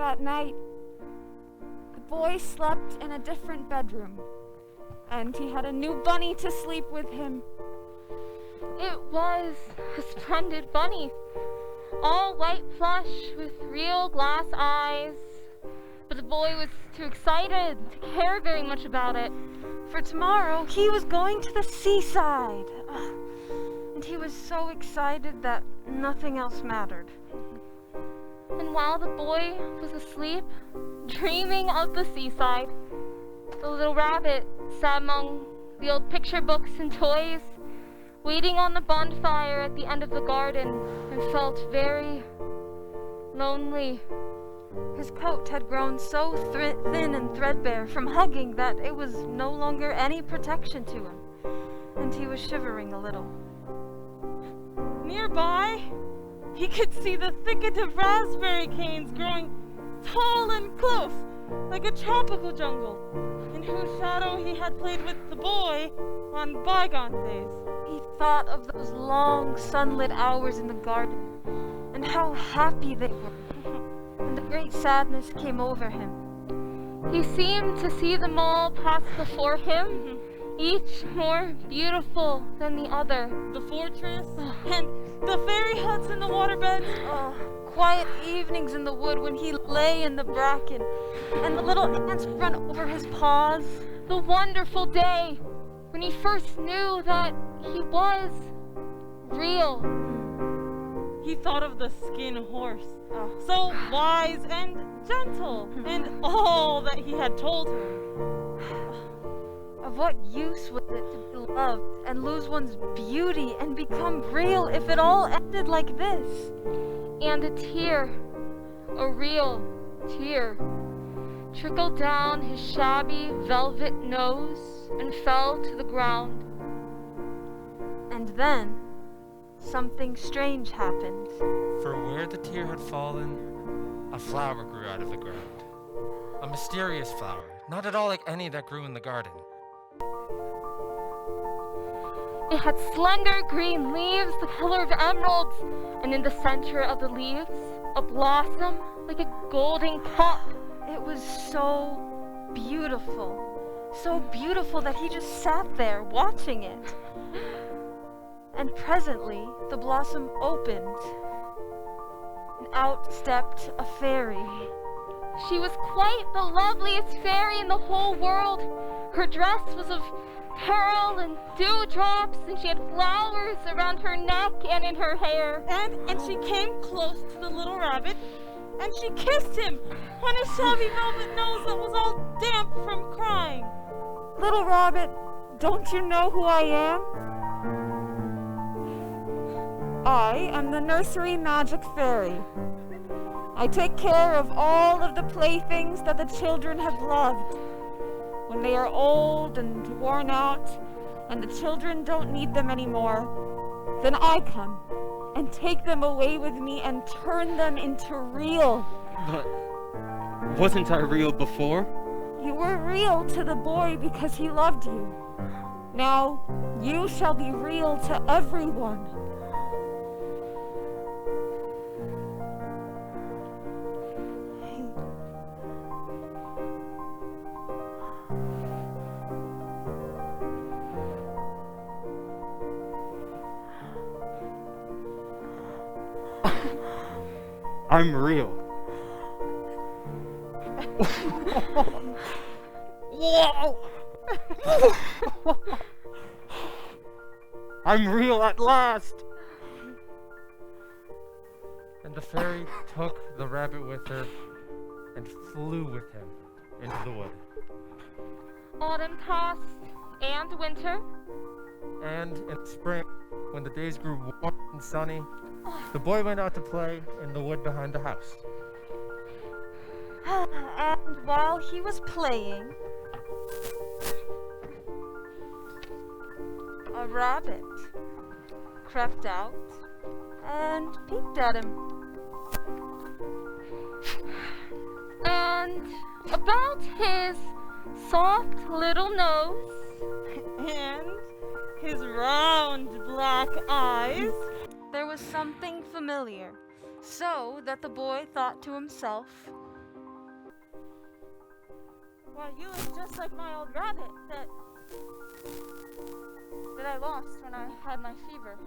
that night, the boy slept in a different bedroom, and he had a new bunny to sleep with him. It was a splendid bunny, all white plush with real glass eyes. But the boy was too excited to care very much about it. For tomorrow, he was going to the seaside. And he was so excited that nothing else mattered. And while the boy was asleep, dreaming of the seaside, the little rabbit sat among the old picture books and toys, waiting on the bonfire at the end of the garden, and felt very lonely. His coat had grown so thin and threadbare from hugging that it was no longer any protection to him, and he was shivering a little. Nearby, he could see the thicket of raspberry canes growing tall and close, like a tropical jungle, in whose shadow he had played with the boy on bygone days. He thought of those long sunlit hours in the garden, and how happy they were, and a great sadness came over him. He seemed to see them all pass before him, each more beautiful than the other. The fortress, and the fairy huts in the waterbeds. Quiet evenings in the wood when he lay in the bracken, and the little ants run over his paws. The wonderful day when he first knew that he was real. He thought of the skin horse, so wise and gentle, and all that he had told him. Of what use was it to be loved and lose one's beauty and become real if it all ended like this? And a tear, a real tear, trickled down his shabby velvet nose and fell to the ground. And then, something strange happened. For where the tear had fallen, a flower grew out of the ground. A mysterious flower, not at all like any that grew in the garden. It had slender green leaves the color of emeralds, and in the center of the leaves, a blossom like a golden cup. It was so beautiful that he just sat there watching it. And presently, the blossom opened, and out stepped a fairy. She was quite the loveliest fairy in the whole world. Her dress was of pearl and dewdrops, and she had flowers around her neck and in her hair. And she came close to the little rabbit, and she kissed him on his shabby velvet nose that was all damp from crying. Little rabbit, don't you know who I am? I am the nursery magic fairy. I take care of all of the playthings that the children have loved. When they are old and worn out, and the children don't need them anymore, then I come and take them away with me and turn them into real. But wasn't I real before? You were real to the boy because he loved you. Now you shall be real to everyone. I'm real. Whoa! I'm real at last! And the fairy took the rabbit with her and flew with him into the wood. Autumn passed, and winter. And in spring, when the days grew warm and sunny, the boy went out to play in the wood behind the house. And while he was playing, a rabbit crept out and peeked at him. And about his soft little nose, And his round black eyes. There was something familiar, so that the boy thought to himself, Why, you look just like my old rabbit that I lost when I had my fever.